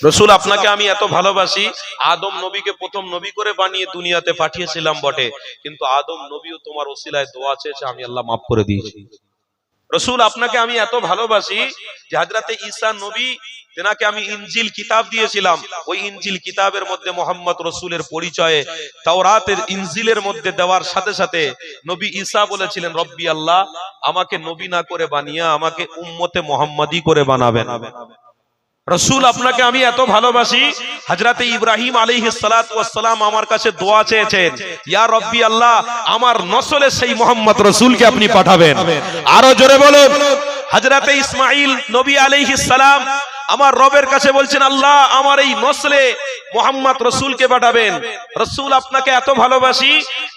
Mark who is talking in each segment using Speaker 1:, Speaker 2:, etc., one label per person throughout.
Speaker 1: রসুল আপনাকে আমি এত ভালোবাসি, আদম নবীকে প্রথম নবী করে বানিয়ে দুনিয়াতে পাঠিয়েছিলাম বটে, কিন্তু আদম নবীও তোমার ওসিলায় দোয়া চেয়েছে, আমি আল্লাহ মাফ করে দিয়েছি। রসুল আপনাকে আমি এত ভালোবাসি যে হযরতে ঈসা নবী, তেনাকে আমি ইনজিল কিতাব দিয়েছিলাম, ওই ইনজিল কিতাবের মধ্যে মোহাম্মদ রসুলের পরিচয়ে তাওরাতের ইনজিলের মধ্যে দেওয়ার সাথে সাথে নবী ঈসা বলেছিলেন, রব্বি আল্লাহ, আমাকে নবী না করে বানিয়ে আমাকে উম্মতে মুহাম্মাদি করে বানাবেন। রসুল আপনাকে আমি এত ভালোবাসি, হযরতে ইব্রাহিম আলাইহিস সালাতু ওয়াস সালাম আমার কাছে দোয়া চেয়েছেন, ইয়া রব্বি আল্লাহ, আমার নসলে সেই মুহাম্মদ রাসূলকে আপনি পাঠাবেন। আরো জোরে বলুন। হযরতে ইসমাঈল নবী আলাইহিস সালাম আমার রবের কাছে বলছেন, আল্লাহ, আমার এই নসলে মুহাম্মদ রাসূলকে পাঠাবেন। রাসূল আপনাকে এত ভালোবাসি,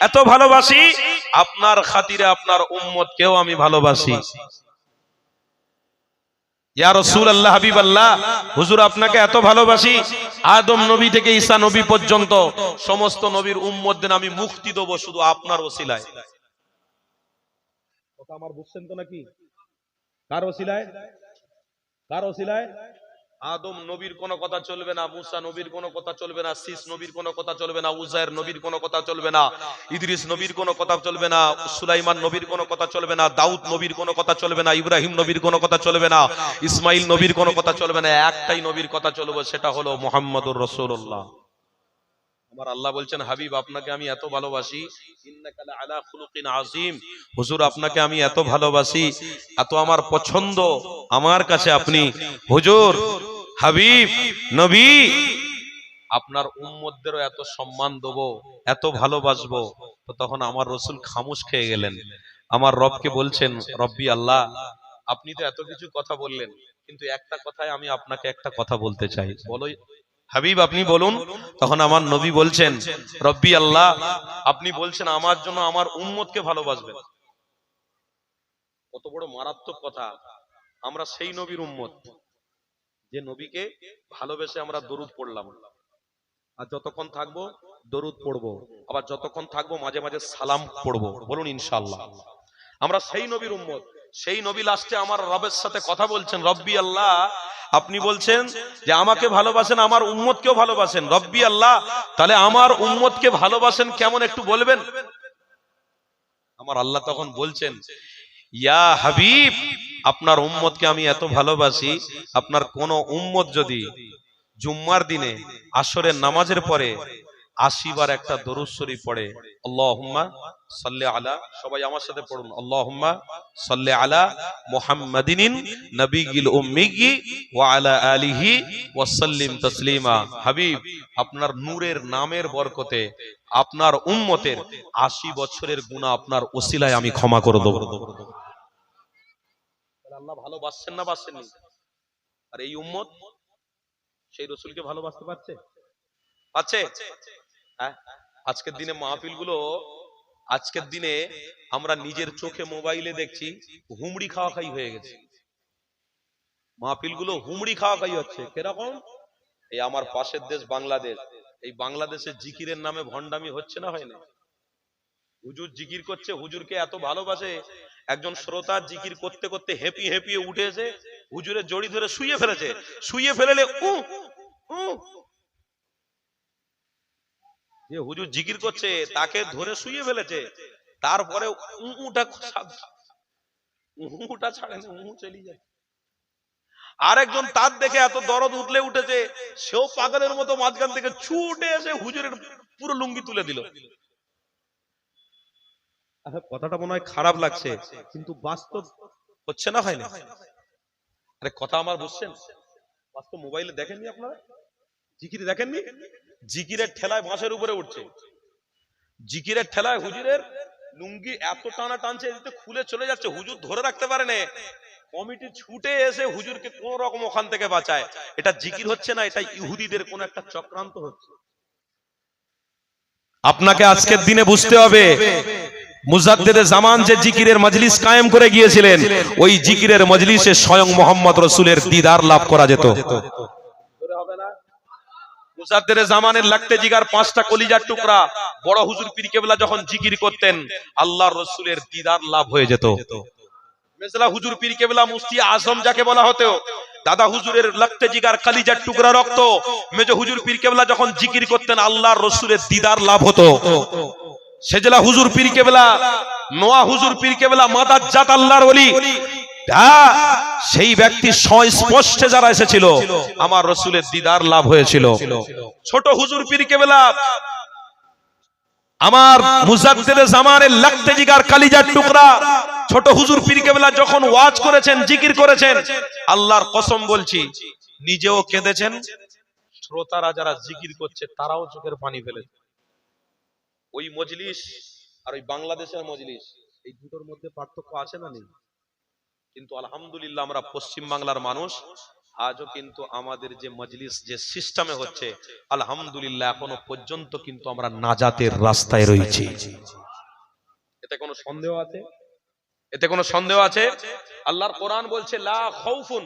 Speaker 1: এত ভালোবাসি, আপনার খাতিরে আপনার উম্মতকেও আমি ভালোবাসি। ইয়া রাসূলুল্লাহ, হাবিবাল্লাহ, হুজুর আপনাকে এত ভালোবাসি, আদম নবী থেকে ঈসা নবী পর্যন্ত সমস্ত নবীর উম্মতদের আমি মুক্তি দেব শুধু আপনার ওসিলায়। কথা আমার বুঝছেন তো নাকি? কার ওসিলায়? কার ওসিলায়? আদম নবীর কোনো কথা চলবে না, মুসা নবীর কোনো কথা চলবে না, শীস নবীর কোনো কথা চলবে না, উজায়ের নবীর কোনো কথা চলবে না, ইদ্রিস নবীর কোনো কথা চলবে না, সুলাইমান নবীর কোনো কথা চলবে না, দাউদ নবীর কোনো কথা চলবে না, ইব্রাহিম নবীর কোনো কথা চলবে না, ইসমাইল নবীর কোনো কথা চলবে না, একটাই নবীর কথা চলবে, সেটা হলো মুহাম্মদুর রাসূলুল্লাহ। আমার আল্লাহ বলছেন, হাবিব, আপনাকে আমি এত ভালোবাসি, ইন্নাকা লাআলা খুলুকিন আযীম, হুজুর আপনাকে আমি এত ভালোবাসি, এত আমার পছন্দ আমার কাছে আপনি, হুজুর, হাবিব, নবী, আপনার উম্মতদেরও এত সম্মান দেব, এত ভালোবাসবো। তো তখন আমার রাসূল খামোশ খেয়ে গেলেন। আমার রবকে বলছেন, রব্বি আল্লাহ, আপনি তো এত কিছু কথা বললেন, কিন্তু একটা কথায় আমি আপনাকে একটা কথা বলতে চাই, বলো হাবিব, আপনি বলুন। তখন আমার নবী বলছেন, রব্বি আল্লাহ, আপনি বলছেন আমার জন্য আমার উম্মতকে ভালোবাসবেন। কত বড় মারাত্মক কথা! আমরা সেই নবীর উম্মত যে নবীকে ভালোবেসে আমরা দরুদ পড়লাম, আর যতক্ষণ থাকবো দরুদ পড়বো, আবার যতক্ষণ থাকবো মাঝে মাঝে সালাম পড়বো, বলুন ইনশাআল্লাহ। আমরা সেই নবীর উম্মত, সেই নবী লাস্টে আমার রবের সাথে কথা বলছেন, রব্বি আল্লাহ, আপনি বলছেন যে আমাকে ভালোবাসেন, আমার উম্মতকেও ভালোবাসেন, রব্বি আল্লাহ, তাহলে আমার উম্মতকে ভালোবাসেন কেমন একটু বলবেন? আমার আল্লাহ তখন বলছেন, ইয়া হাবিব, আপনার উম্মতকে আমি এত ভালোবাসি, আপনার কোন উম্মত যদি জুম্মার দিনে আসরের নামাজের পরে ৮০ বার একটা দরুদ শরীফ পড়ে, আল্লাহুম্মা সাল্লি আলা, সবাই আমার সাথে পড়ুন, আল্লাহুম্মা সাল্লি আলা মুহাম্মাদিন নবিয়্যিল উম্মিয়্যি ওয়া আলা আলিহি ওয়া সাল্লিম তাসলিমা। হাবিব, আপনার নূরের নামের বরকতে আপনার উম্মতের ৮০ বছরের গুনাহ আপনার ওসিলায় আমি ক্ষমা করে দেব। আল্লাহ ভালোবাসছেন না বাসছেন? আর এই উম্মত সেই রাসূলকে ভালোবাসতে পারছে? পাচ্ছে? হ্যাঁ, আজকের দিনে মাহফিল গুলো, আজকের দিনে আমরা নিজের চোখে মোবাইলে দেখছি হুমড়ি খাওয়া খাই হয়ে গেছে। মাহফিল গুলো হুমড়ি খাওয়া খাই হচ্ছে। কিরকম? এই আমার পাশের দেশ বাংলাদেশ, এই বাংলাদেশের জিকিরের নামে ভণ্ডামি হচ্ছে না, হয় না? হুজুর জিকির করছে, হুজুরকে এত ভালোবাসে, একজন শ্রোতা জিকির করতে করতে হেপিয়ে হেপিয়ে উঠে এসে হুজুরের জড়ি ধরে শুইয়ে ফেলেছে, শুইয়ে ফেলেলে যে হুজুর জিকির করছে তাকে ধরে শুইয়ে ফেলেছে, তারপরে উটা ছাড়ে না, চলে যায়। আরেকজন তার দেখে এত দরদ উঠলে উঠেছে, সেও পাগলের মতো মাঝখান থেকে ছুটে এসে হুজুরের পুরো লুঙ্গি তুলে দিল। কথাটা মনে হয় খারাপ লাগছে, কিন্তু বাস্তব হচ্ছে না, হয় না? আরে কথা আমার বুঝছেন? বাস্তব মোবাইলে দেখেননি আপনারা? জিকির দেখেননি? জিকিরের ঠেলায় বাঁশের উপরে উঠছে, জিকিরের ঠেলায় হুজুরের লুঙ্গি এত টানা টানছে, খুলে চলে যাচ্ছে, হুজুর ধরে রাখতে পারে না, কমিটি ছুটে এসে হুজুরকে কোন রকম ওখান থেকে বাঁচায়। এটা জিকির হচ্ছে না, এটা ইহুদিদের কোন একটা চক্রান্ত হচ্ছে। আপনাকে আজকের দিনে বুঝতে হবে, মুজাদ্দিদে জামান যে জিকিরের মজলিস কায়েম করে গিয়েছিলেন, ওই জিকিরের মজলিসে স্বয়ং মুহাম্মদ রাসূলের দিদার লাভ করা যেত। মুজাদ্দিদে জামানের লাগতে জিগার 5টা কলিজার টুকরা বড় হুজুর পীর কেবলা যখন জিকির করতেন, আল্লাহর রাসূলের দিদার লাভ হয়ে যেত। মেজলা হুজুর পীর কেবলা মুফতি আজম যাকে বলা হতো, দাদা হুজুরের লাগতে জিগার কালিজার টুকরা রক্ত মেজ হুজুর পীর কেবলা যখন জিকির করতেন আল্লাহর রসুলের দিদার লাভ হতো। সেজলা হুজুর পীর কেবলা, নোয়া হুজুর পীর কেবলা মাদার জাত আল্লাহর ওলি, সেই ব্যক্তি স্পষ্টে যারা এসেছিল আমার রসুলের দিদার লাভ হয়েছিল। ছোট হুজুর পীর কেবলা আমার মুজাদ্দেদে জামানের লাগতে জিগার কালিজার টুকরা ছোট হুজুর পীর কেবলা যখন ওয়াজ করেছেন, জিকির করেছেন, আল্লাহর কসম বলছি নিজেও কেঁদেছেন, শ্রোতারা যারা জিকির করছে তারাও চোখের পানি ফেলেছে। ওই মজলিস আর ওই বাংলাদেশের মজলিস, এই দুটোর মধ্যে পার্থক্য আছে না নেই? কিন্তু আলহামদুলিল্লাহ আমরা পশ্চিম বাংলার মানুষ, আজও কিন্তু আমাদের যে মজলিস যে সিস্টেমে হচ্ছে আলহামদুলিল্লাহ এখনো পর্যন্ত কিন্তু আমরা নাজাতের রাস্তায় রয়েছি। এতে কোনো সন্দেহ আছে? এতে কোনো সন্দেহ আছে? আল্লাহর কোরআন বলছে লা খাউফুন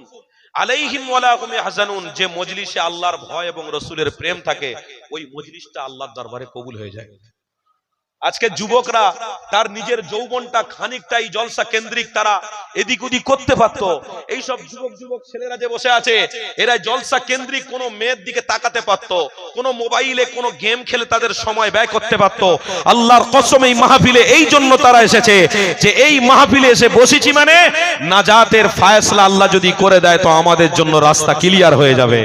Speaker 1: আলাইহিম ওয়ালা হুম ইয়াহজানুন, যে মজলিসে আল্লাহর ভয় এবং রাসূলের প্রেম থাকে ওই মজলিসটা আল্লাহর দরবারে কবুল হয়ে যায়। আজকে যুবকরা তার নিজের যৌবনটা খানিকটাই জলসা কেন্দ্রিক তারা এদিক ওদিক করতে পারতো। এইসব যুবক ছেলেরা যে বসে আছে এরা জলসা কেন্দ্রিক কোনো মেয়ের দিকে তাকাতে পারতো, কোনো মোবাইলে কোনো গেম খেলে তাদের সময় ব্যয় করতে পারতো। আল্লাহর কসম এই মাহফিলে এই জন্য তারা এসেছে যে এই মাহফিলে এসে বসেছি মানে নাজাতের ফায়সালা আল্লাহ যদি করে দেয় তো আমাদের জন্য রাস্তা ক্লিয়ার হয়ে যাবে।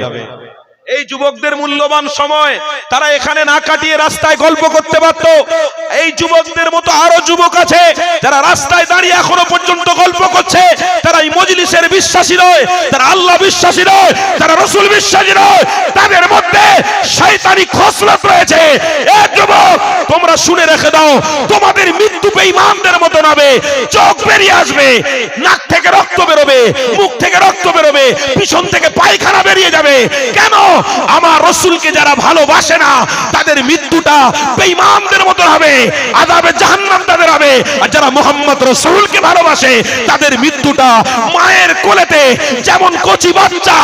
Speaker 1: এই যুবকদের মূল্যবান সময় তারা এখানে না কাটিয়ে রাস্তায় গল্প করতে পারত। এই যুবকদের মতো আরো যুবক আছে যারা রাস্তায় দাঁড়িয়ে এখনো পর্যন্ত গল্প করছে, তারা এই মজলিসের বিশ্বাসী নয়, তারা আল্লাহ বিশ্বাসী নয়, তারা রাসূল বিশ্বাসী নয়, তাদের মধ্যে শয়তানি খসলত রয়েছে। এ যুবক তোমরা শুনে রেখে দাও, তোমাদের মৃত্যু বেঈমানদের মতো হবে, চোখ বেরিয়ে আসবে, নাক থেকে রক্ত বেরোবে, মুখ থেকে রক্ত বেরোবে, পিছন থেকে পায়খানা বেরিয়ে যাবে। কেন? আমার রাসূলকে যারা ভালোবাসে না তাদের মৃত্যুটা বেঈমানদের মতো হবে, আযাবে জাহান্নাম তাদের হবে। আর যারা মুহাম্মদ রাসূলকে ভালোবাসে তাদের মৃত্যুটা মায়ের কোলেতে যেমন কচি বাচ্চা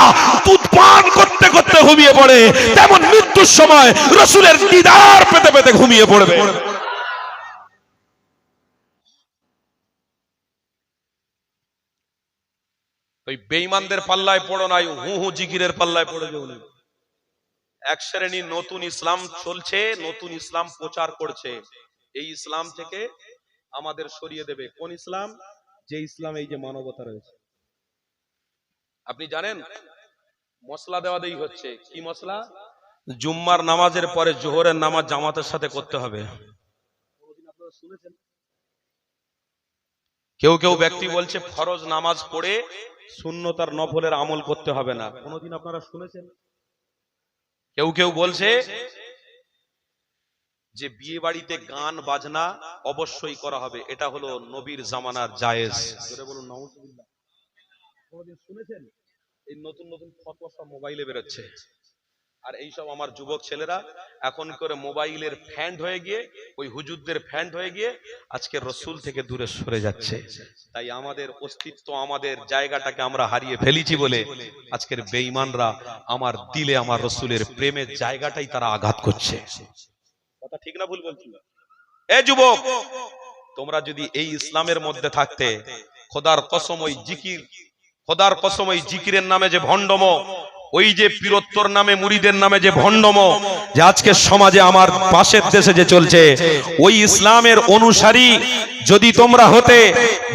Speaker 1: দুধ পান করতে করতে ঘুমিয়ে পড়ে, তেমন মৃত্যুর সময় রাসূলের দিদার পেতে পেতে ঘুমিয়ে পড়বে। ওই বেঈমানদের পাল্লায় পড়ো নাই, হু জিকিরের পাল্লায় পড়ে যাও না। এক শ্রেণী নতুন ইসলাম চলছে, নতুন ইসলাম প্রচার করছে, এই ইসলাম থেকে আমাদের সরিয়ে দেবে। কোন ইসলাম? যে ইসলাম এই যে মানবতা রয়েছে। আপনি জানেন মশলা দেওয়া দেই হচ্ছে, কি মশলা? জুম্মার নামাজের পরে জোহরের নামাজ জামাতের সাথে করতে হবে। আপনারা শুনেছেন? কেউ ব্যক্তি বলছে ফরজ নামাজ পড়ে সুন্নত আর নফলের আমল করতে হবে না। কোনদিন আপনারা শুনেছেন? কেউ বলছে যে বিয়ে বাড়িতে গান বাজনা অবশ্যই করা হবে, এটা হলো নবীর জামানার জায়েজ। জোরে বলুন নাউজুবিল্লাহ। কোনদিন শুনেছেন? এই নতুন ফতোয়া সব মোবাইলে বেরোচ্ছে, আর এইসব আমার যুবক ছেলেরা এখন করে মোবাইলের ফ্যান্ড হয়ে গিয়ে, ওই হুজুরদের ফ্যান্ড হয়ে গিয়ে আজকে রাসূল থেকে দূরে সরে যাচ্ছে। তাই আমাদের অস্তিত্ব, আমাদের জায়গাটাকে আমরা হারিয়ে ফেলেছি বলে আজকের বেঈমানরা আমার দিলে আমার রাসূলের প্রেমের জায়গাটাই তারা আঘাত করছে। কথা ঠিক না ভুল বলছি? এ যুবক, তোমরা যদি এই ইসলামের মধ্যে থাকতে, খোদার কসম ওই জিকির, খোদার কসম ওই জিকিরের নামে যে ভণ্ডম, ওই যে পীরত্বর নামে মুরিদের নামে যে ভণ্ডম যে আজকে সমাজে আমার পাশের দেশে যে চলছে, ওই ইসলামের অনুসারী যদি তোমরা হতে,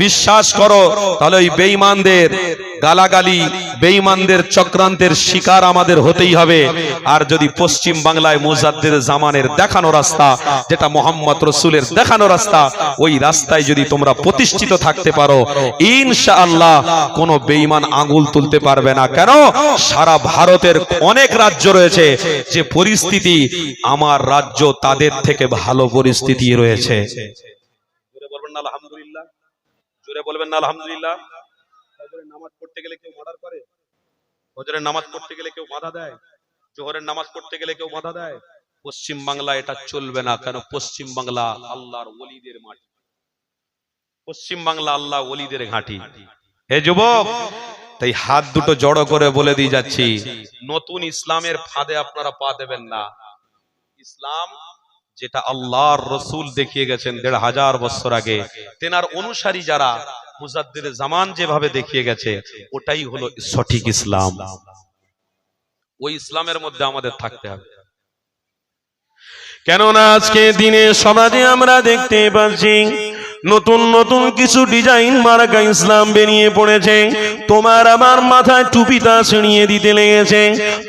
Speaker 1: বিশ্বাস করো তাহলে ওই বেঈমানদের গালাগালি, বেঈমানদের চক্রান্তের শিকার আমাদের হতেই হবে। আর যদি পশ্চিম বাংলায় মুজাদ্দেদ জামানের দেখানো রাস্তা, যেটা মুহাম্মদ রাসূলের দেখানো রাস্তা, ওই রাস্তায় যদি তোমরা প্রতিষ্ঠিত থাকতে পারো, ইনশাআল্লাহ কোনো বেঈমান আঙ্গুল তুলতে পারবে না। কেন? সারা ভারতের অনেক রাজ্য রয়েছে যে পরিস্থিতি আমার রাজ্য তাদের থেকে ভালো পরিস্থিতি রয়েছে। জোরে বলবেন না আলহামদুলিল্লাহ, জোরে বলবেন না আলহামদুলিল্লাহ। ফজরের নামাজ পড়তে গেলে কেউ মার্ডার করে, ফজরের নামাজ পড়তে গেলে কেউ বাধা দেয়, জোহরের নামাজ পড়তে গেলে কেউ বাধা দেয়। পশ্চিম বাংলা এটা চলবে না। কেন? পশ্চিম বাংলা আল্লাহর ওলিদের মাটি, পশ্চিম বাংলা আল্লাহ ওলিদের ঘাঁটি। হে যুবক, তাই হাত দুটো জড়ো করে বলে দিয়ে যাচ্ছি, নতুন ইসলামের ফাঁদে আপনারা পা দেবেন না। ইসলাম যেটা আল্লাহর রাসূল দেখিয়ে গেছেন ১৫০০ বছর আগে, তেনার অনুসারী যারা মুজাদ্দিদ জামান যেভাবে দেখিয়ে গেছে ওটাই হলো সঠিক ইসলাম। ওই ইসলামের মধ্যে আমাদের থাকতে হবে। কেননা আজকে দিনে সমাজে আমরা দেখতে পাচ্ছি নতুন নতুন কিছু ডিজাইন মার্কা ইসলাম বেরিয়ে পড়েছে। তোমার আমার মাথায় টুপিটা ছিঁড়িয়ে দিতে লেগেছে,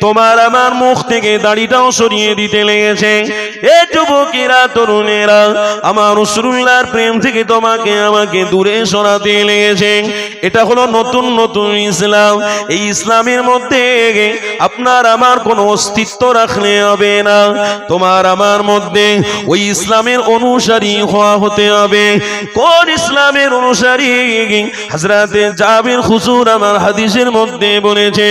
Speaker 1: তোমার আমার মুখ থেকে দাড়িটাও সরিয়ে দিতে লেগেছে। এ যুবকেরা, তরুণেরা, আমার রাসূলুল্লাহর প্রেম থেকে তোমাকে আমাকে দূরে সরাতে লেগেছে। এটা হলো নতুন নতুন ইসলাম। এই ইসলামের মধ্যে আপনার আমার কোনো অস্তিত্ব রাখলে হবে না। তোমার আমার মধ্যে ওই ইসলামের অনুসারী হওয়া হতে হবে। কোন ইসলামের অনুসারী? হযরতে জাবির হুজুর আমার হাদিসের মধ্যে বলেছে,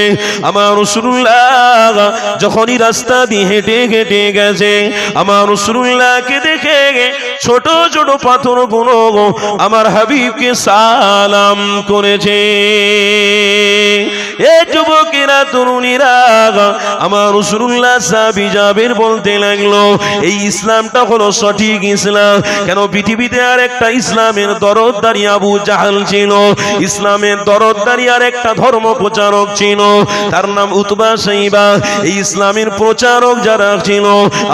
Speaker 1: আমার রাসূলুল্লাহ যখনই রাস্তা দিয়ে হেঁটে হেঁটে গেছে, আমার রাসূলুল্লাহকে দেখে ছোট ছোট পাথরগুলো আমার হাবিবকে সালাম করেছে। এ যুবকেরা, তরুণীরা, আমার রাসূলুল্লাহ সাহাবী জাবির বলতে লাগলো, এই ইসলামটা হলো সঠিক ইসলাম। কেন? পৃথিবীতে আর একটা ইসলামের দরদদারি আবু জাহাল ছিল, ইসলামের দরদদারি আর একটা ধর্ম প্রচারক ছিল, তার নাম উতবা সাইবা। এই ইসলামের প্রচারক যারা ছিল,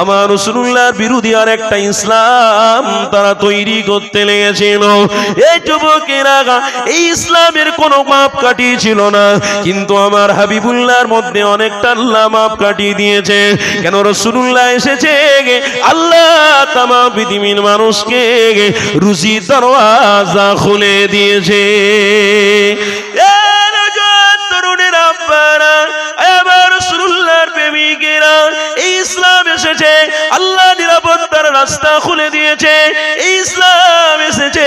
Speaker 1: আমার রাসূলুল্লাহর বিরোধী আর একটা ইসলাম তারা তৈরি করতে লেগেছিল। এই যুবকেরা, এই ইসলামের কোনো মাপকাঠি ছিল না, কিন্তু আমার হাবিবুল্লাহর মধ্যে অনেকটা আল্লাহ মাপকাঠি দিয়েছে। কেন? রাসূলুল্লাহ এসেছে আল্লাহ তামাম পৃথিবীর মানুষকে রুজি দরওয়াজা খুলে দিয়েছে। তরুণেরা, আমার রাসূলুল্লাহর প্রেমিকেরা, এই ইসলাম এসেছে, আল্লাহ নিরাপত্তার রাস্তা খুলে দিয়েছে। এই ইসলাম এসেছে,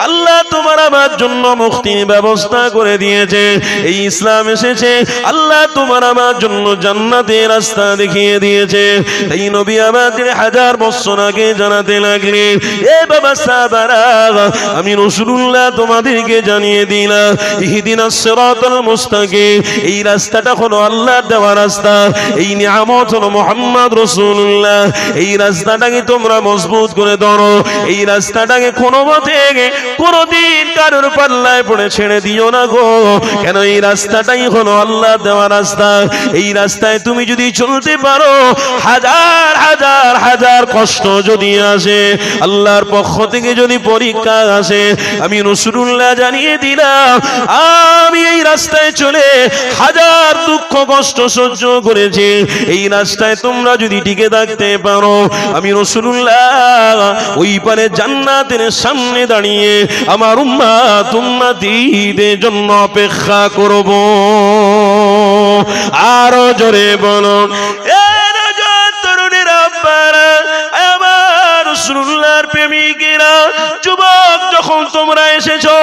Speaker 1: আল্লাহ তোমার আমার জন্য মুক্তির ব্যবস্থা করে দিয়েছে। এই ইসলাম এসেছে, আল্লাহ তোমার আমার জন্য জান্নাতের রাস্তা দেখিয়ে দিয়েছে। এই নবী আমাদের হাজার বছর আগে জানাতে লাগলেন, এ বাবা সাহাবারা, আমি রাসূলুল্লাহ তোমাদেরকে জানিয়ে দিলাম, ইহদিনাস সিরাতাল মুস্তাকিম, এই রাস্তাটা হলো আল্লাহর দেওয়া রাস্তা। এই নিয়ামত হলো মুহাম্মদ রাসূলুল্লাহ। এই রাস্তাটাকে তোমরা মজবুত করে ধরো। এই রাস্তাটাকে কোনো মতে কোনোদিন কারোর পাল্লায় পড়ে ছেড়ে দিও না গো। কেন? এই রাস্তাটাই হলো আল্লাহর দেওয়া রাস্তা। এই রাস্তায় তুমি যদি চলতে পারো, হাজার হাজার হাজার কষ্ট যদি আসে, আল্লাহর পক্ষ থেকে যদি পরীক্ষা আসে, আমি রাসূলুল্লাহ জানিয়ে দিলাম, আমি এই রাস্তায় চলে হাজার দুঃখ কষ্ট সহ্য করেছি। এই রাস্তায় তোমরা যদি টিকে থাকতে পারো, আমি রাসূলুল্লাহ ওই পারে জান্নাতের সামনে দাঁড়িয়ে আমার উম্মত উম্মতীদের জন্য অপেক্ষা করব। আরো জোরে বলুন, এ তরুণেরা, আমার রাসূলুল্লাহর প্রেমিকেরা, যুবক যখন তোমরা এসেছো,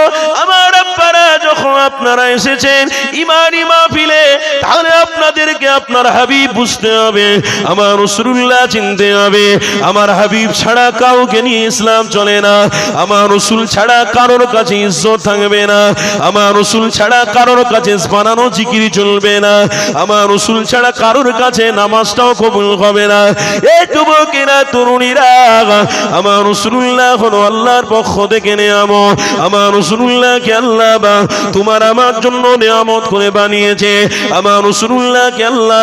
Speaker 1: আমার আব্বারা যখন আপনারা এসেছেন ইমানি মাহফিলে, তাহলে আপনাদেরকে আপনার হাবিব বুঝতে হবে, আমার রাসূলুল্লাহ চিনতে হবে। আমার হাবিব ছাড়া কাউকে নিয়ে ইসলাম চলে না। আমার রাসূল ছাড়া কারোর কাছে ইজ্জত থাকবে না। আমার রাসূল ছাড়া কারোর কাছে বানানো জিকির চলবে না। আমার রাসূল ছাড়া কারোর কাছে নামাজটাও কবুল হবে না। এই যুবকেরা, তরুণীরা, আমার রাসূলুল্লাহ হলো আল্লাহর পক্ষ থেকে নিয়ামত। আমার রাসূলুল্লাহকে আল্লাহ তোমার আমার জন্য নিয়ামত করে বানিয়েছে। আমার রাসূলুল্লাহকে আল্লাহ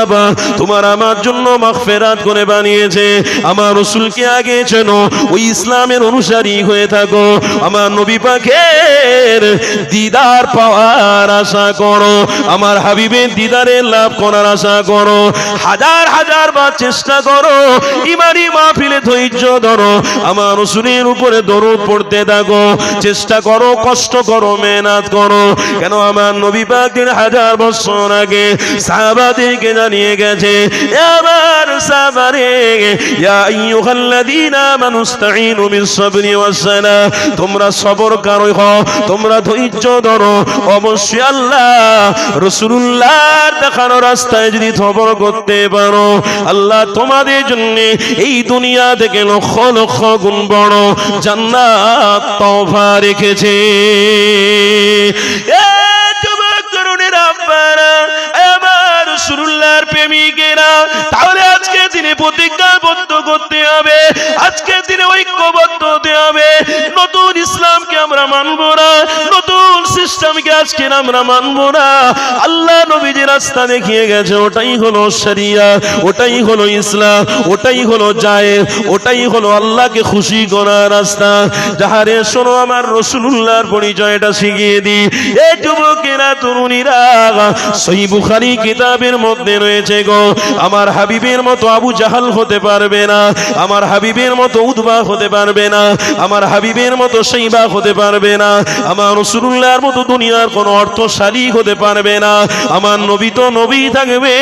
Speaker 1: তোমার আমার জন্য মাগফিরাত করে বানিয়েছে। আমার রাসূলকে আগে চেনো, ওই ইসলামের অনুসারী হয়ে থাকো। আমার নবী পাকের দিদার পাওয়ার আশা করো, আমার হাবিবের দিদারের লাভ করার আশা করো। হাজার হাজার বার চেষ্টা করো, ইমানি মাহফিলে ধৈর্য ধরো, আমার রাসূলের উপরে দরুদ পড়তে থাকো। চেষ্টা করো, কষ্ট করো, মেহনত করো। কেন? আমার নবী পাকের হাজার বছর আগে সাহাবাদেরকে জানিয়ে গেছে, আমার সাহাবারে, ইয়া আইয়ুহাল্লাযীনা আমানুস্তাঈনু বিস-সাবরি ওয়াস-সালাহ, তোমরা সবর করো, তোমরা ধৈর্য ধরো। অবশ্যই আল্লাহ রাসূলুল্লাহর দেখানো রাস্তায় যদি সবর করতে পারো, আল্লাহ তোমাদের জন্য এই দুনিয়া থেকে লক্ষ লক্ষ গুণ বড় জান্নাত তওফা রেখেছে। রাসূলুল্লাহর প্রেমিকেরা, তাহলে আজকে দিনে প্রতিজ্ঞাবদ্ধ করতে হবে, আজকে দিনে ঐক্যবদ্ধ হতে হবে। নতুন ইসলামকে আমরা
Speaker 2: আমরা মানব না, নতুন সিস্টেমকে আজকে আমরা মানব না। আল্লাহ নবী যে রাস্তা দেখিয়ে গেছে ওটাই হলো শরিয়া, ওটাই হলো ইসলাম, ওটাই হলো জায়েজ, ওটাই হলো আল্লাহকে খুশি করার রাস্তা। যাহারে শোনো আমার রাসূলুল্লাহর পরিচয়টা শিখিয়ে দিই। এই যুবকেরা তরুণীরা, সহিহ বুখারী কিতাবের মধ্যে রয়েছে গো, আমার হাবিবের মতো আবু জাহাল হতে পারবে না, আমার হাবিবের মতো উতবা হতে পারবে না, আমার হাবিবের মতো শাইবা হতে পারবে না, আমার রাসূলুল্লাহর মতো দুনিয়ার কোনো অর্থশালী হতে পারবে না। আমার নবী তো নবী থাকবে,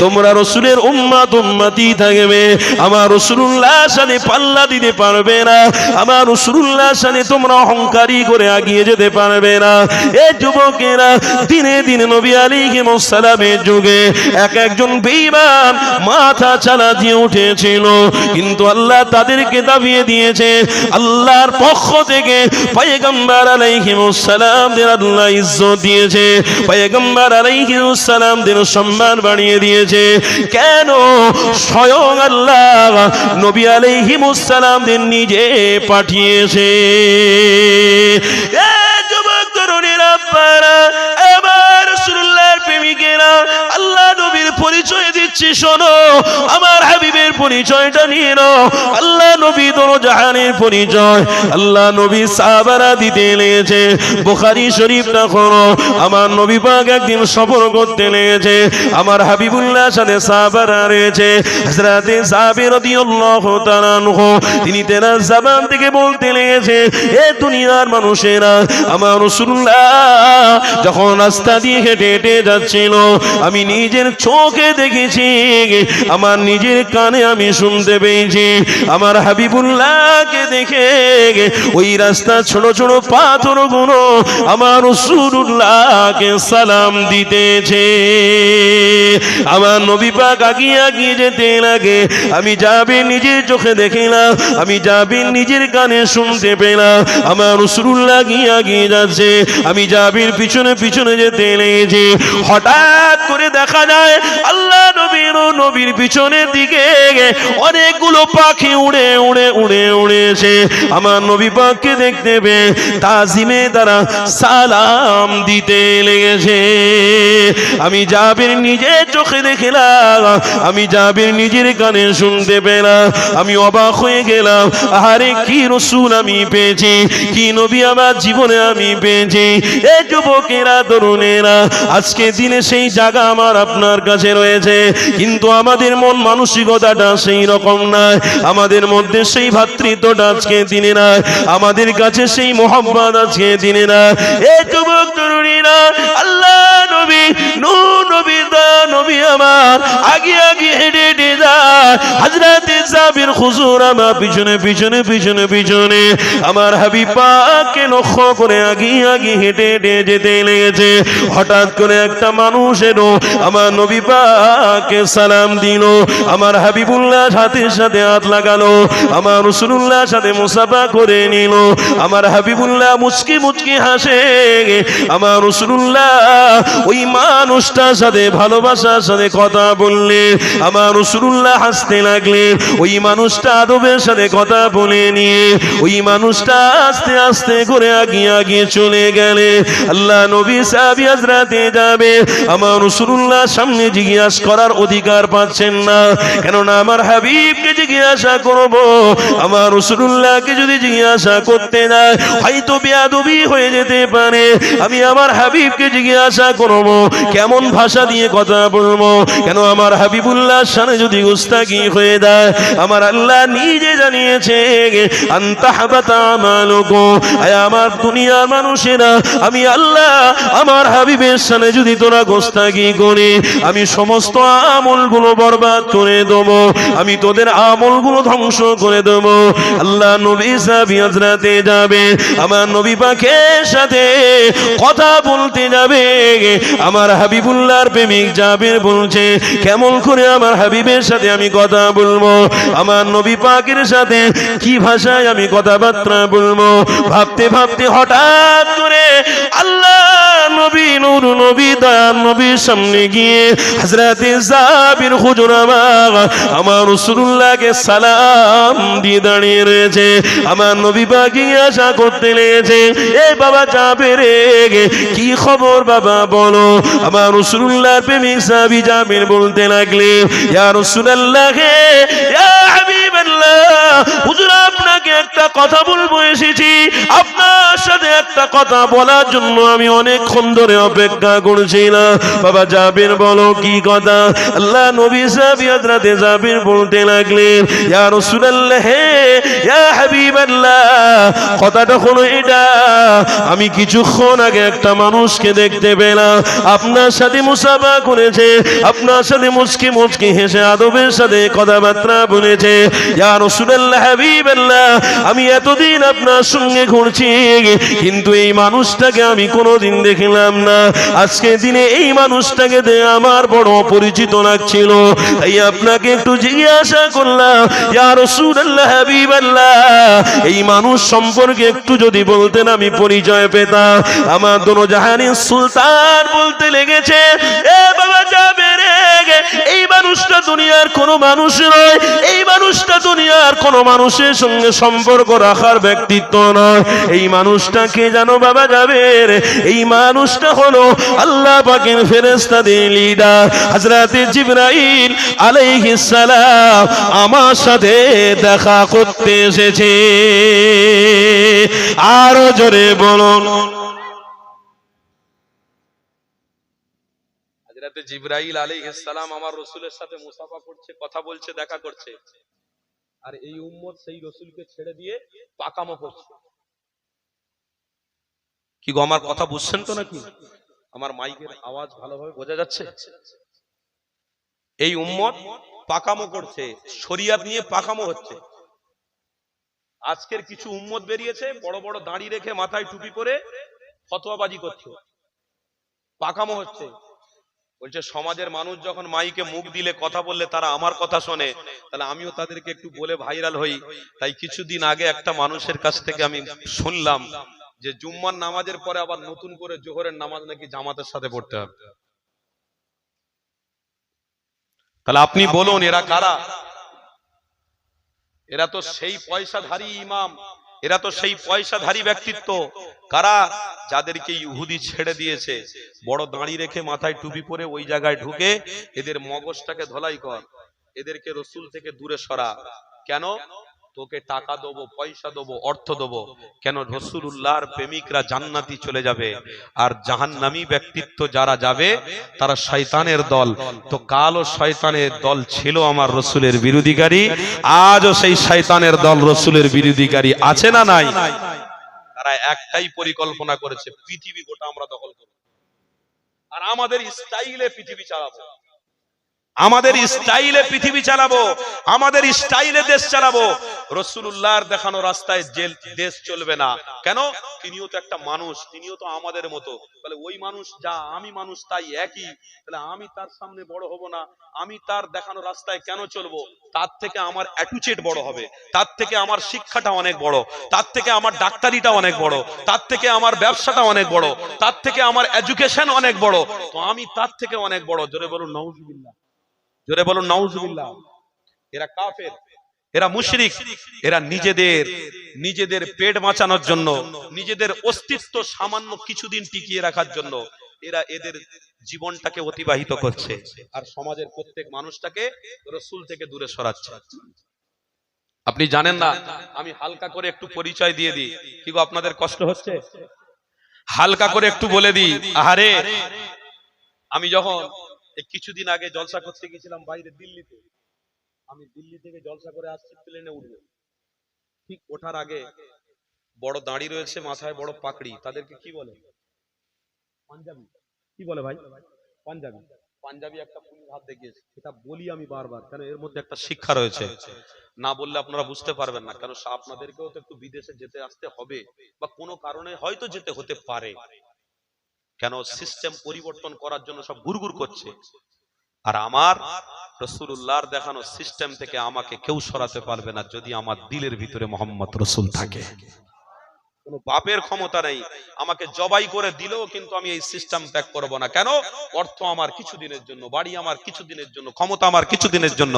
Speaker 2: তোমরা রাসূলের উম্মত উম্মতি থাকবে। আমার রাসূলুল্লাহর সাথে পাল্লা দিতে পারবে না, আমার রাসূলুল্লাহর সাথে তোমরা অহংকারী করে এগিয়ে যেতে পারবে না। এই যুবকেরা দিনে দিনে নবী আলাইহিস সালামের যুগে এক একজন বেঈমান মাথা চালা দিয়ে উঠেছিল, কিন্তু আল্লাহ তাদেরকে দাবিয়ে দিয়েছে। আল্লাহর পক্ষ থেকে পয়গম্বর আলাইহিস সালামদের আল্লাহ ইজ্জত দিয়েছে, পয়গম্বর আলাইহিস সালামদের সম্মান বাড়িয়ে দিয়েছে। কেন? স্বয়ং আল্লাহ নবী আলাইহিস সালামদের নিজে পাঠিয়েছে। যুবক তরুণীরা, এবার রাসূলুল্লাহর প্রেমিকেরা, আল্লাহ নবীর পরিচয় দিচ্ছি, শোনো, আমার হাবিবের পরিচয়টা নিয়ে নাও। আল্লাহ নবী দোজাহানের পরিচয় আল্লাহ নবী সাহাবারা দিতে লেগেছে। বুখারী শরীফটা করো, আমার নবী পাক একদিন সফর করতে লেগেছে, আমার হাবিবুল্লাহর সাথে সাহাবারা রয়েছে। হযরতে সাহাবী রাদিয়াল্লাহু তাআলা আনহু তিনি তেনার জবান থেকে বলতে লেগেছে, এ দুনিয়ার মানুষেরা, আমার রাসূলুল্লাহ যখন রাস্তা দিয়ে হেঁটে হেঁটে যাচ্ছিল, আমি নিজের চোখে দেখেছি, আমার নিজের কানে আমি শুনতে পেয়েছি, আমার হাবিবুল্লাহকে দেখে ওই রাস্তা ছোট ছোট পাথরগুলো আমার রাসূলুল্লাহকে সালাম দিতেছে। আমার নবী পাক আগিয়ে আগিয়ে যেতে লাগে, আমি যাবেন নিজের চোখে দেখিলাম, আমি যাবেন নিজের কানে শুনতে পেলাম, আমার রাসূলুল্লাহ গিয়ে আগিয়ে যাচ্ছে, আমি যাবেন পিছনে পিছনে যেতে লেগেছি। হঠাৎ করে দেখা যায় আল্লাহ নবীর পিছনের দিকে অনেকগুলো পাখি উড়ে উড়ে উড়ে উড়েছে। আমার নবী পাককে দেখতে পেয়ে তাজিমে তারা সালাম দিতে লেগেছে। আমি যাবের নিজের চোখে দেখলাম, আমি যাবের নিজের কানে শুনতে পেলাম, আমি অবাক হয়ে গেলাম। আরে কি রাসূল আমি পেয়েছি, কি নবী আমার জীবনে আমি পেয়েছি। এই যুবকেরা তরুণেরা, আজকে দিনে সেই জায়গা আমার আপনার কাছে রয়েছে, কিন্তু আমাদের মন মানসিকতাটা সেই রকম নয়, আমাদের মধ্যে সেই ভ্রাতৃত্বটা আজকে দিনে না, আমাদের কাছে সেই মোহাম্মত আজকে দিনে না। এই যুবক তরুণীরা, আল্লাহ নবী নবী আমার আগে আগে হেঁটে হেঁটে যায়, হযরতে জাবির হুজুর আমার পিছনে পিছনে পিছনে পিছনে আমার হাবিব পাককে লক্ষ্য করে আগে আগে হেঁটে হেঁটে যেতে লেগেছে। হঠাৎ করে একটা মানুষ এলো, আমার নবী পাককে সালাম দিল, আমার হাবিবুল্লাহ সাথে সাথে হাত লাগালো, আমার রাসূলুল্লাহর সাথে মুসাফা করে নিল। আমার হাবিবুল্লাহ মুচকি মুচকি হাসে, আমার রাসূলুল্লাহ ওই মানুষটার সাথে ভালোবাসার সাথে কথা বললে, আমার রাসূলুল্লাহ হাসতে লাগলেন। ওই মানুষটা আদবের সাথে কথা বলে নিয়ে ওই মানুষটা আস্তে আস্তে করে আগিয়ে আগিয়ে চলে গেলে। আল্লাহ নবী সাহাবী হযরতে যাবে, আমার রাসূলুল্লাহ সামনে জিজ্ঞাসা করার অধিকার পাচ্ছেন না, কেননা আমার হাবিবকে জিজ্ঞাসা করব, আমার রাসূলুল্লাহকে যদি জিজ্ঞাসা করতে যায় হয়তো বেয়াদবি হয়ে যেতে পারে। আমি আমার হাবিবকে জিজ্ঞাসা করব, কেমন ভাষা দিয়ে কথা বলবো, কেন আমার হাবিবুল্লাহর সামনে যদি গুস্তাখি হয়ে যায়, আমার আল্লাহ নিজে জানিয়েছে আনতাহবাতা আমালুকুম, আয় আমার দুনিয়ার মানুষেরা, আমি আল্লাহ আমার হাবিবের সামনে যদি তোরা গুস্তাখি করে, আমি সমস্ত আমলগুলো বরবাদ করে দেব, আমি তোদের আমলগুলো ধ্বংস করে দেব। আল্লাহ নবী সাহাবী হযরতে যাবে, আমার নবী পাকের সাথে কথা বলতে যাবে। আমার হাবিবুল্লাহর প্রেমিক জাবের বলছে, কেমন করে আমার হাবিবের সাথে আমি কথা বলবো, আমার নবী পাকের সাথে কি ভাষায় আমি কথাবার্তা বলবো। ভাবতে ভাবতে হঠাৎ করে আল্লাহ নবী নূর নবী দয়ার নবীর সামনে গিয়ে হযরতে জাবির হুজুর আমার রাসূলুল্লাহকে সালাম দিয়ে দাঁড়িয়ে রয়েছে। আমার নবী পাক জিজ্ঞাসা করতে লেগেছে, এ বাবা জাবির কি খবর বাবা বলো। আমার রাসূলুল্লাহর প্রেমিক সাহাবী জাবির বলতে লাগলে, ইয়া রাসূলুল্লাহ ইয়া হাবিবাল্লাহ, হুজুর আপনাকে একটা কথা বলবো এসেছি, আপনার সাথে একটা কথা বলার জন্য আমি অনেকক্ষণ ধরে অপেক্ষা করছিলাম। বাবা জাবির বলো কি কথা। আল্লাহ নবী সাহাবী হযরতে জাবির বলতে লাগলেন, ইয়া রাসূলুল্লাহ ইয়া হাবিবাল্লাহ, কথাটা হলো এটা, আমি কিছুক্ষণ আগে একটা মানুষকে দেখতে পেলাম, আপনার সাথে মুসাফা করেছে, আপনার সাথে মুচকি মুচকি হেসে আদবের সাথে কথাবার্তা বলেছে। ইয়া রাসূলুল্লাহ হাবিবাল্লাহ, আমি এতদিন আপনার সঙ্গে ঘুরছি, কিন্তু এই মানুষটাকে আমি কোনোদিন দেখলাম না। আজকে দিনে এই মানুষটাকে আমার বড় পরিচিত লাগছিল, তাই আপনাকে একটু জিজ্ঞাসা করলাম, ইয়া রাসূলুল্লাহ হাবিবাল্লাহ, এই মানুষ সম্পর্কে একটু যদি বলতেন আমি পরিচয় পেতাম। আমার দোনো জাহানের সুলতান বলতে লেগেছে, এ বাবা জাবির, এই মানুষটা দুনিয়ার কোনো মানুষ নয়, এই মানুষটা দুনিয়ার কোনো মানুষের সঙ্গে সম্পর্ক রাখার ব্যক্তিত্ব নয়। এই মানুষটা কে জানো বাবা জাবির? এই মানুষটা হলো আল্লাহ পাকের ফেরেশতাদের লিডার হযরতে জিবরাইল আলাইহিস সালাম আমার সাথে দেখা করতে এসেছে। আরো জোরে বলুন।
Speaker 1: হযরতে জিবরাইল আলাইহিস সালাম আমার রাসূলের সাথে মুসাফা করছে, কথা বলছে, দেখা করছে, আর এই উম্মত সেই রাসূলকে ছেড়ে দিয়ে পাকামো করছে। কি গো আমার কথা বুঝছেন তো নাকি? আমার মাইকের আওয়াজ ভালোভাবে বোঝা যাচ্ছে? এই উম্মত পাকামো করছে, শরিয়াত নিয়ে পাকামো হচ্ছে। আজকের কিছু উম্মত বেরিয়েছে বড় বড় দাড়ি রেখে মাথায় টুপি পরে ফতোয়াবাজি করছে, পাকামো হচ্ছে। বলছে সমাজের মানুষ যখন মাইকে মুখ দিলে কথা বললে তারা আমার কথা শোনে, তাহলে আমিও তাদেরকে একটু বলে ভাইরাল হই। তাই কিছুদিন আগে একটা মানুষের কাছ থেকে আমি শুনলাম যে জুম্মার নামাজের পরে আবার নতুন করে জোহরের নামাজ নাকি জামাতের সাথে পড়তে হবে। তাহলে আপনি বলুন এরা কারা? এরা তো সেই পয়সাধারী ইমাম, এরা তো সেই পয়সাধারী ব্যক্তিত্ব। কারা? যাদেরকে ইহুদি ছেড়ে দিয়েছে, বড় দাঁড়ি রেখে মাথায় টুপি পরে ওই জায়গায় ঢুকে এদের মগজটাকে ধোলাই কর, এদেরকে রসুল থেকে দূরে সরা। কেন? তোকে টাকা দেবো, পয়সা দেবো, অর্থ দেবো। কেন? রাসূলুল্লাহর প্রেমিকরা জান্নাতি চলে যাবে, আর জাহান্নামী ব্যক্তিত্ব যারা যাবে তারা শয়তানের দল। তো কালও শয়তানের দল ছিল আমার রসুলের বিরোধিকারী, আজও সেই শয়তানের দল রসুলের বিরোধিকারী আছে না নাই? তারা একটাই পরিকল্পনা করেছে, পৃথিবী গোটা আমরা দখল করব, আর আমাদের স্টাইলে পৃথিবী চালাবো, আমাদের স্টাইলে পৃথিবী চালাবো, আমাদের স্টাইলে দেশ চালাবো। রাসূলুল্লাহর দেখানো রাস্তায় দেশ চলবে না। কেন? তিনিও তো একটা মানুষ, তিনিও তো আমাদের মতো। তাহলে ওই মানুষ যা, আমি মানুষ তাই একই, তাহলে আমি তার সামনে বড় হব না? আমি তার দেখানো রাস্তায় কেন চলবো? তার থেকে আমার অ্যাটিটিউড বড় হবে, তার থেকে আমার শিক্ষাটা অনেক বড়, তার থেকে আমার ডাক্তারিটা অনেক বড়, তার থেকে আমার ব্যবসাটা অনেক বড়, তার থেকে আমার এডুকেশন অনেক বড়। তো আমি তার থেকে অনেক বড়। জোরে বলুন নাউজুবিল্লাহ, জোরে বলুন নাউজুবিল্লাহ। এরা কাফের, এরা মুশরিক, এরা নিজেদের পেট বাঁচানোর জন্য, নিজেদের অস্তিত্ব সামান্য কিছুদিন টিকিয়ে রাখার জন্য এরা এদের জীবনটাকে অতিবাহিত করছে, আর সমাজের প্রত্যেক মানুষটাকে রাসূল থেকে দূরে সরাচ্ছে। আপনি জানেন না? আমি হালকা করে একটু পরিচয় দিয়ে দিই। কি গো আপনাদের কষ্ট হচ্ছে? হালকা করে একটু বলে দিই। আহারে, আমি যখন কিছুদিন আগে জলসা করতে গেছিলাম বাইরে দিল্লিতে, আমি দিল্লি থেকে জলসা করে আসছি, প্লেনে উঠবো, ঠিক ওঠার আগে বড় দাঁড়ি রয়েছে, মাথায় বড় পাকড়ি, তাদেরকে কি বলে? পাঞ্জাবি। কি বলে ভাই? পাঞ্জাবি। পাঞ্জাবি একটা পুলিশ হাত দেখিয়েছে। এটা বলি আমি বারবার, কেন এর মধ্যে একটা শিক্ষা রয়েছে, না বললে আপনারা বুঝতে পারবেন না। কেন আপনাদেরকেও তো একটু বিদেশে যেতে আসতে হবে, বা কোনো কারণে হয়তো যেতে হতে পারে। কেন? সিস্টেম পরিবর্তন করার জন্য সব গুড়গুড় করছে, আর আমার রাসূলুল্লাহর দেখানো সিস্টেম থেকে আমাকে কেউ সরাতে পারবে না যদি আমার দিলের ভিতরে মুহাম্মদ রাসূল থাকে। কোনো বাপের ক্ষমতা নেই, আমাকে জবাই করে দিলেও কিন্তু আমি এই সিস্টেম ত্যাগ করব না। কেন? অর্থ আমার কিছুদিনের জন্য, বাড়ি আমার কিছুদিনের জন্য, ক্ষমতা আমার কিছুদিনের জন্য,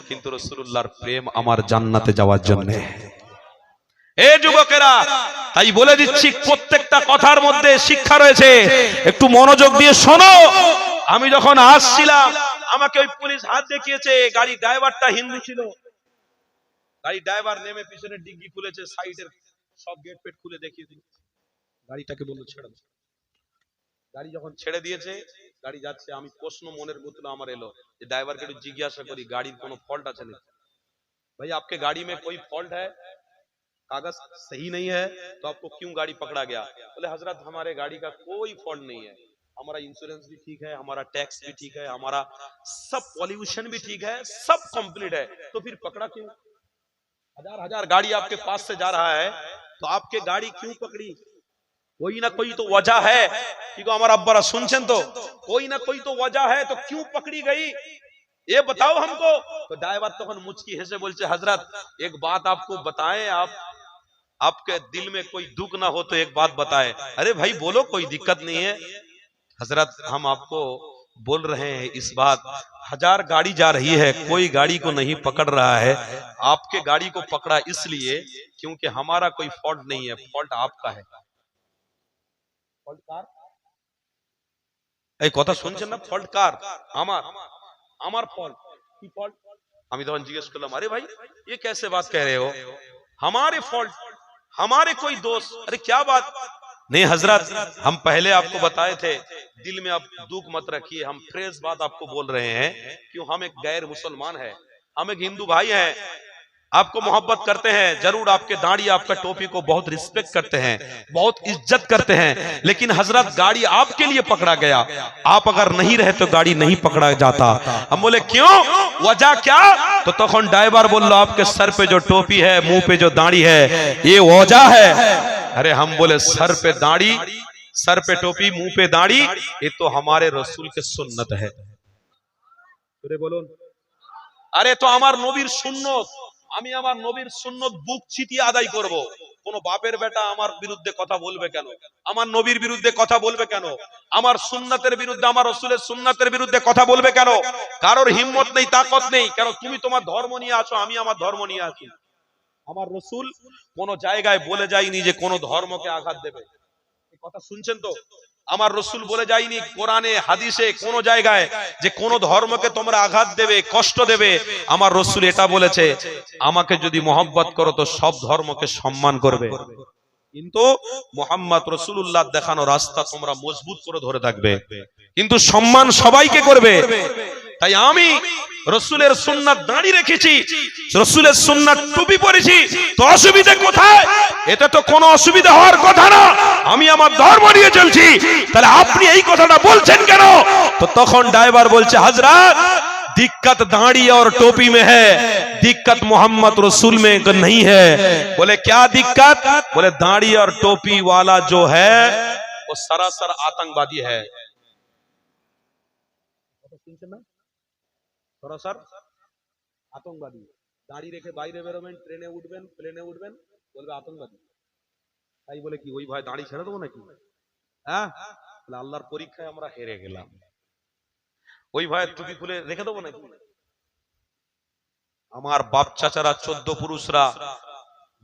Speaker 1: কিন্তু রাসূলুল্লাহর প্রেম আমার জান্নাতে যাওয়ার জন্য। এ যুবকেরা, তাই বলে দিচ্ছি প্রত্যেকটা কথার মধ্যে শিক্ষা রয়েছে, একটু মনোযোগ দিয়ে শোনো। আমি যখন আসছিলাম আমাকে ওই পুলিশ হাত দেখিয়েছে, গাড়ি ড্রাইভারটা হিন্দু ছিল, গাড়ি ড্রাইভার নেমে পিছনে ডিগ্গি খুলেছে, সাইডের সব গেট পেট খুলে দেখিয়ে দিল, গাড়িটাকে বললো ছেড়ে দাও। গাড়ি যখন ছেড়ে দিয়েছে, গাড়ি যাচ্ছে, আমি প্রশ্ন মনের ভিতরে আমার এলো যে ড্রাইভারকে একটু জিজ্ঞাসা করি গাড়ির কোনো ফল্ট আছে নাকি। भाई आपके गाड़ी में कोई फॉल्ट है, कागज सही नहीं है, तो आपको क्यों गाड़ी पकड़ा गया? बोले हजरत हमारे गाड़ी का कोई फॉल्ट नहीं है, हमारा इंश्योरेंस भी ठीक है, हमारा टैक्स भी ठीक है, हमारा सब पॉल्यूशन भी ठीक है, सब कंप्लीट है, तो फिर पकड़ा क्यों? हजार हजार गाड़ी आपके पास से जा रहा है, तो आपके गाड़ी क्यों पकड़ी? कोई ना कोई तो वजह है, क्योंकि हमारा अब्बारा सुनছেন तो, कोई ना कोई तो वजह है, तो क्यों पकड़ी गई ये बताओ हमको। तो ड्राइवर तখন मुचकी हेसे बोलছে हजरत एक बात आपको बताएं, आपके दिल में कोई दुख ना हो तो एक बात बताएं। अरे भाई बोलो, कोई दिक्कत नहीं है हजरत, हम आपको बोल रहे हैं इस बात, हजार गाड़ी जा रही है, कोई गाड़ी को नहीं पकड़ रहा है, आपके गाड़ी को पकड़ा इसलिए क्योंकि हमारा कोई फॉल्ट नहीं है, फॉल्ट आपका है। फॉल्ट कार এই কথা শুনছেন না? ফল্ট কার? আমার फॉल्ट की फॉल्ट। আমি তখন জিজ্ঞেস করলাম अरे भाई ये कैसे बात कह रहे हो, हमारे फॉल्ट, हमारे कोई दोष? अरे क्या बात? नहीं हजरत, हम पहले आपको बताए थे, दिल में आप दुख मत रखिए, हम फ्रेश बात आपको बोल रहे हैं, क्यों हम एक गैर मुसलमान है, हम एक हिंदू भाई हैं, आपको मोहब्बत करते हैं, जरूर आपके दाढ़ी आपका टोपी को बहुत रिस्पेक्ट करते हैं, बहुत इज्जत करते हैं, लेकिन हजरत गाड़ी आपके लिए पकड़ा गया, आप अगर नहीं रहे तो गाड़ी नहीं पकड़ा जाता। हम बोले क्यों, वजह क्या? तो तখন ड्राइवर बोल आपके सर पे जो टोपी है, मुंह पे जो दाढ़ी है, ये वजह है। अरे हम बोले सर पे दाढ़ी, सर पे टोपी, मुंह पे दाढ़ी, ये तो हमारे रसूल के सुन्नत है। बोलो अरे तो हमार नबीर सुन्नत, আমি আমার নবীর সুন্নত বুক ছিটিয়ে আদায় করব, কোন বাপের বেটা আমার বিরুদ্ধে কথা বলবে কেন? আমার নবীর বিরুদ্ধে কথা বলবে কেন? আমার সুন্নাতের বিরুদ্ধে, আমার রাসূলের সুন্নাতের বিরুদ্ধে কথা বলবে কেন? কারোর হিম্মত নেই, তাকত নেই। কেন? তুমি তোমার ধর্ম নিয়ে আছো, আমি আমার ধর্ম নিয়ে আছি। আমার রাসূল কোন জায়গায় বলে যায়নি যে কোন ধর্মকে আঘাত দেবে, এই কথা শুনছেন তো? আমার রাসূল বলে যায়নি কোরআনে হাদিসে কোন জায়গায় যে কোন ধর্মকে তোমরা আঘাত দেবে, কষ্ট দেবে। আমার রাসূল এটা বলেছে, আমাকে যদি মহব্বত করো তো সব ধর্মকে সম্মান করবে, কিন্তু মুহাম্মদ রাসূলুল্লাহ দেখানো রাস্তা তোমরা মজবুত করে ধরে থাকবে, কিন্তু সম্মান সবাইকে করবে। তাই আমি রাসূলের সুন্নাত দাঁড়ি রেখেছি, রাসূলের সুন্নাত টুপি পরেছি, তো অসুবিধা কোথায়? এটা তো কোনো অসুবিধা হওয়ার কথা না, আমি আমার ধর্ম নিয়ে চলছি, তাহলে আপনি এই কথাটা বলছেন কেন? তো তখন ড্রাইভার বলছে হযরত दिक्कत दाढ़ी और टोपी में है, दिक्कत मोहम्मद रसूल में नहीं है। बोले क्या दिक्कत? बोले दाढ़ी और टोपी वाला जो है वो सरासर आतंकवादी है। सरासर आतंकवादी, दाढ़ी रेखे বাইরে বেরোবেন, ট্রেনে উঠবেন, প্লেনে উঠবেন, বলবে আতঙ্কবাদী। তাই বলে কি ওই ভাই দাড়ি ছেড়ে দেবো নাকি? হ্যাঁ, আল্লাহর পরীক্ষায় আমরা হেরে গেলাম, ওই ভাইয়ের টুপি খুলে রেখে দেবো নাকি? আমার বাপ চাচারা 14 পুরুষরা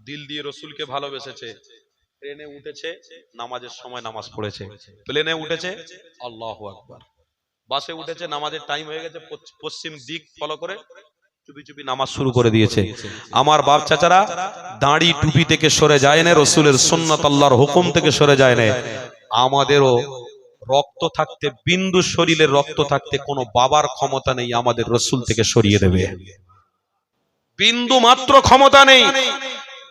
Speaker 1: দিল দিয়ে রসুলকে ভালোবেসেছে, ট্রেনে উঠেছে, নামাজের সময় নামাজ পড়েছে, প্লেনে উঠেছে আল্লাহু আকবার, বাসে উঠেছে, নামাজের টাইম হয়ে গেছে, পশ্চিম দিক ফলো করে চুপি চুপি নামাজ শুরু করে দিয়েছে। আমার বাপ চাচারা দাড়ি টুপি থেকে সরে যায় না, রসুলের সুন্নাত আল্লাহর হুকুম থেকে সরে যায় না। আমাদেরও রক্ত থাকতে, বিন্দু শরীরের রক্ত থাকতে কোনো বাবার ক্ষমতা নেই আমাদের রসুল থেকে সরিয়ে দেবে, বিন্দু মাত্র ক্ষমতা নেই।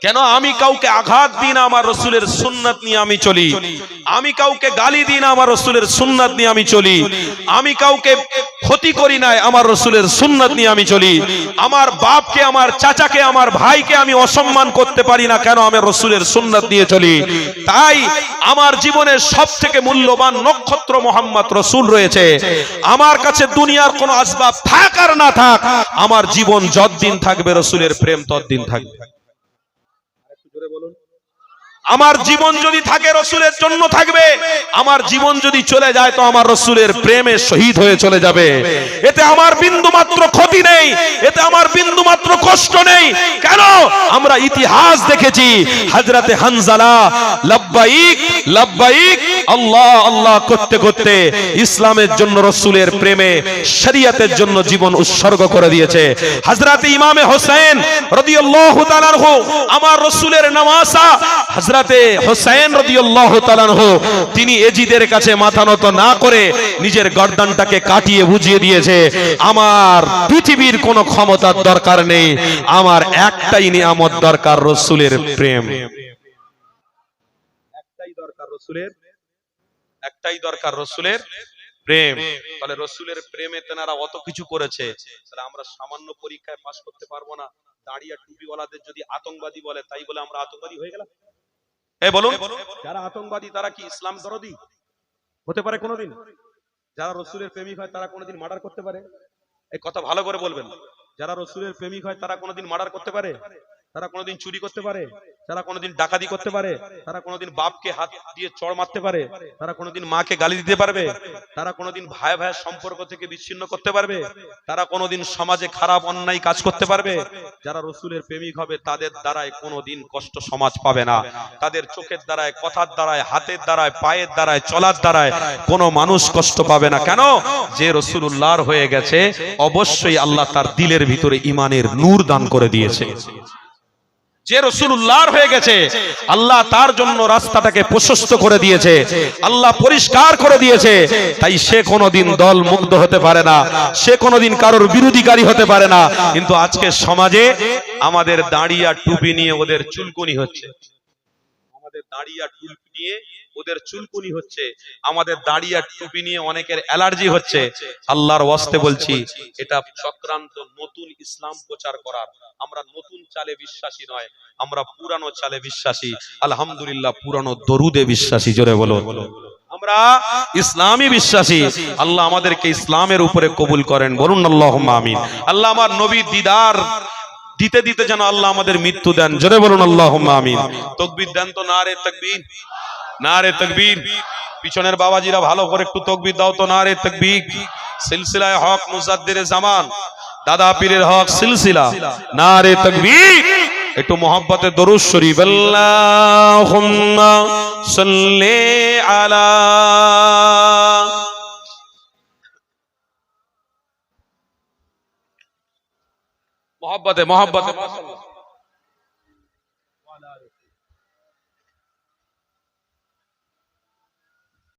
Speaker 1: কেন? আমি কাউকে আঘাত দিই না, আমার রসুলের সুন্নাত নিয়ে আমি চলি। আমি কাউকে গালি দিই না, আমার রসুলের সুন্নাত নিয়ে আমি চলি। আমি কাউকে ক্ষতি করি না, আমার রসুলের সুন্নাত নিয়ে আমি চলি। আমার বাপকে, আমার চাচাকে, আমার ভাইকে আমি অসম্মান করতে পারি না, কেন? আমি রসুলের সুন্নাত নিয়ে চলি। তাই আমার জীবনের সবথেকে মূল্যবান নক্ষত্র মোহাম্মদ রসুল রয়েছে। আমার কাছে দুনিয়ার কোনো আসবাব থাক আর না থাক, আমার জীবন যতদিন থাকবে রসুলের প্রেম ততদিন থাকবে।
Speaker 2: আমার জীবন যদি থাকে রসুলের জন্য থাকবে, আমার জীবন যদি চলে যায় তো আমার রসুলের প্রেমে শহীদ হয়ে চলে যাবে। এতে আমার বিন্দু মাত্র ক্ষতি নেই, এতে আমার বিন্দু মাত্র কষ্ট নেই। কেন? আমরা ইতিহাস দেখেছি, হযরতে হানজালা লাব্বাইক লাব্বাইক আল্লাহ আল্লাহ করতে করতে ইসলামের জন্য রসুলের প্রেমে শরিয়তের জন্য জীবন উৎসর্গ করে দিয়েছে। হযরতে ইমামে হোসেন রাদিয়াল্লাহু তাআলা আনহু আমার রসুলের নওয়াসা হযরতে হোসেন রাদিয়াল্লাহু তাআলা আনহু তিনি এজিদের কাছে মাথা নত না করে নিজের গর্দানটাকে কাটিয়ে বুঝিয়ে দিয়েছে, আমার পৃথিবীর কোনো ক্ষমতার দরকার নেই, আমার একটাই নিয়ামত দরকার, রসুলের প্রেম। একটাই দরকার রসুলের, একটাই দরকার রসুলের প্রেম। তাহলে রসুলের প্রেমে তেনারা অত কিছু করেছে, তাহলে আমরা সামান্য পরীক্ষায় পাস করতে পারবো না? দাড়ি আর টুপিওয়ালাদের যদি আতঙ্কবাদী বলে, তাই বলে আমরা আতঙ্কবাদী হয়ে গেলাম? বলুন, যারা আতঙ্কবাদী তারা কি ইসলাম দরদি হতে পারে কোনোদিন? যারা রসুলের প্রেমিক হয় তারা কোনোদিন মার্ডার করতে পারে? এই কথা ভালো করে বলবেন। যারা রসুলের প্রেমিক হয় তারা কোনোদিন মার্ডার করতে পারে? তারা কোনোদিন চুরি করতে পারে? তারা কোনোদিন ডাকাতি করতে পারে? তারা কোনোদিন বাপকে হাত দিয়ে চড় মারতে পারে? তারা কোনোদিন মাকে গালি দিতে পারবে? তারা কোনোদিন ভাই ভাইয়ের সম্পর্ক থেকে বিচ্ছিন্ন করতে পারবে? তারা কোনোদিন সমাজে খারাপ অন্যায় কাজ করতে পারবে? যারা রসুলের প্রেমিক হবে তাদের দ্বারায় কোনোদিন কষ্ট সমাজ পাবে না। তাদের চোখের দ্বারায়, কথার দ্বারায়, হাতের দ্বারায়, পায়ের দ্বারায়, চলার দ্বারায় কোনো মানুষ কষ্ট পাবে না। কেন? যে রসুলুল্লাহর হয়ে গেছে, অবশ্যই আল্লাহ তার দিলের ভিতরে ঈমানের নূর দান করে দিয়েছে। যে রসুলুল্লাহর হয়ে গেছে, আল্লাহ তার জন্য রাস্তাটাকে প্রশস্ত করে দিয়েছে, আল্লাহ পরিষ্কার করে দিয়েছে। তাই সে কোনোদিন দল মুক্ত হতে পারে না, সে কোনোদিন কারোর বিরোধীকারী হতে পারে না। কিন্তু আজকে সমাজে আমাদের দাড়ি আর টুপি নিয়ে ওদের চুলকুনি হচ্ছে, আমাদের দাড়ি আর টুপি নিয়ে ওদের চুলকুনি হচ্ছে, আমাদের দাড়ি আর টুপি নিয়ে অনেকের অ্যালার্জি হচ্ছে। আল্লাহর ওয়াস্তে বলছি, এটা চক্রান্ত নতুন ইসলাম প্রচার করার। আমরা নতুন চালে বিশ্বাসী নয়, আমরা পুরানো চালে বিশ্বাসী। আলহামদুলিল্লাহ, পুরানো দরুদে বিশ্বাসী। জোরে বলো, আমরা ইসলামী বিশ্বাসী। আল্লাহ আমাদেরকে ইসলামের উপরে কবুল করেন, বলুন আল্লাহুম্মা আমিন। আল্লাহ আমার নবী দিদার দিতে দিতে যেন আল্লাহ আমাদের মৃত্যু দেন, জোরে বলুন আল্লাহুম্মা আমিন। তাকবীর দেন তো, নারে তাকবীর, নারে তাকবীর। পিছনের বাবাজিরা ভালো করে একটু তাকবীর দাও তো, নারে তাকবীর। সিলসিলায়ে হক মুজাদ্দিদে জামান দাদা পীরের হক সিলসিলা, নারে তাকবীর। একটু মোহাব্বতে দরুদ শরীফ, আল্লাহুম্মা সাল্লি আলা। মোহাব্বতে মোহাব্বতে মাশাআল্লাহ।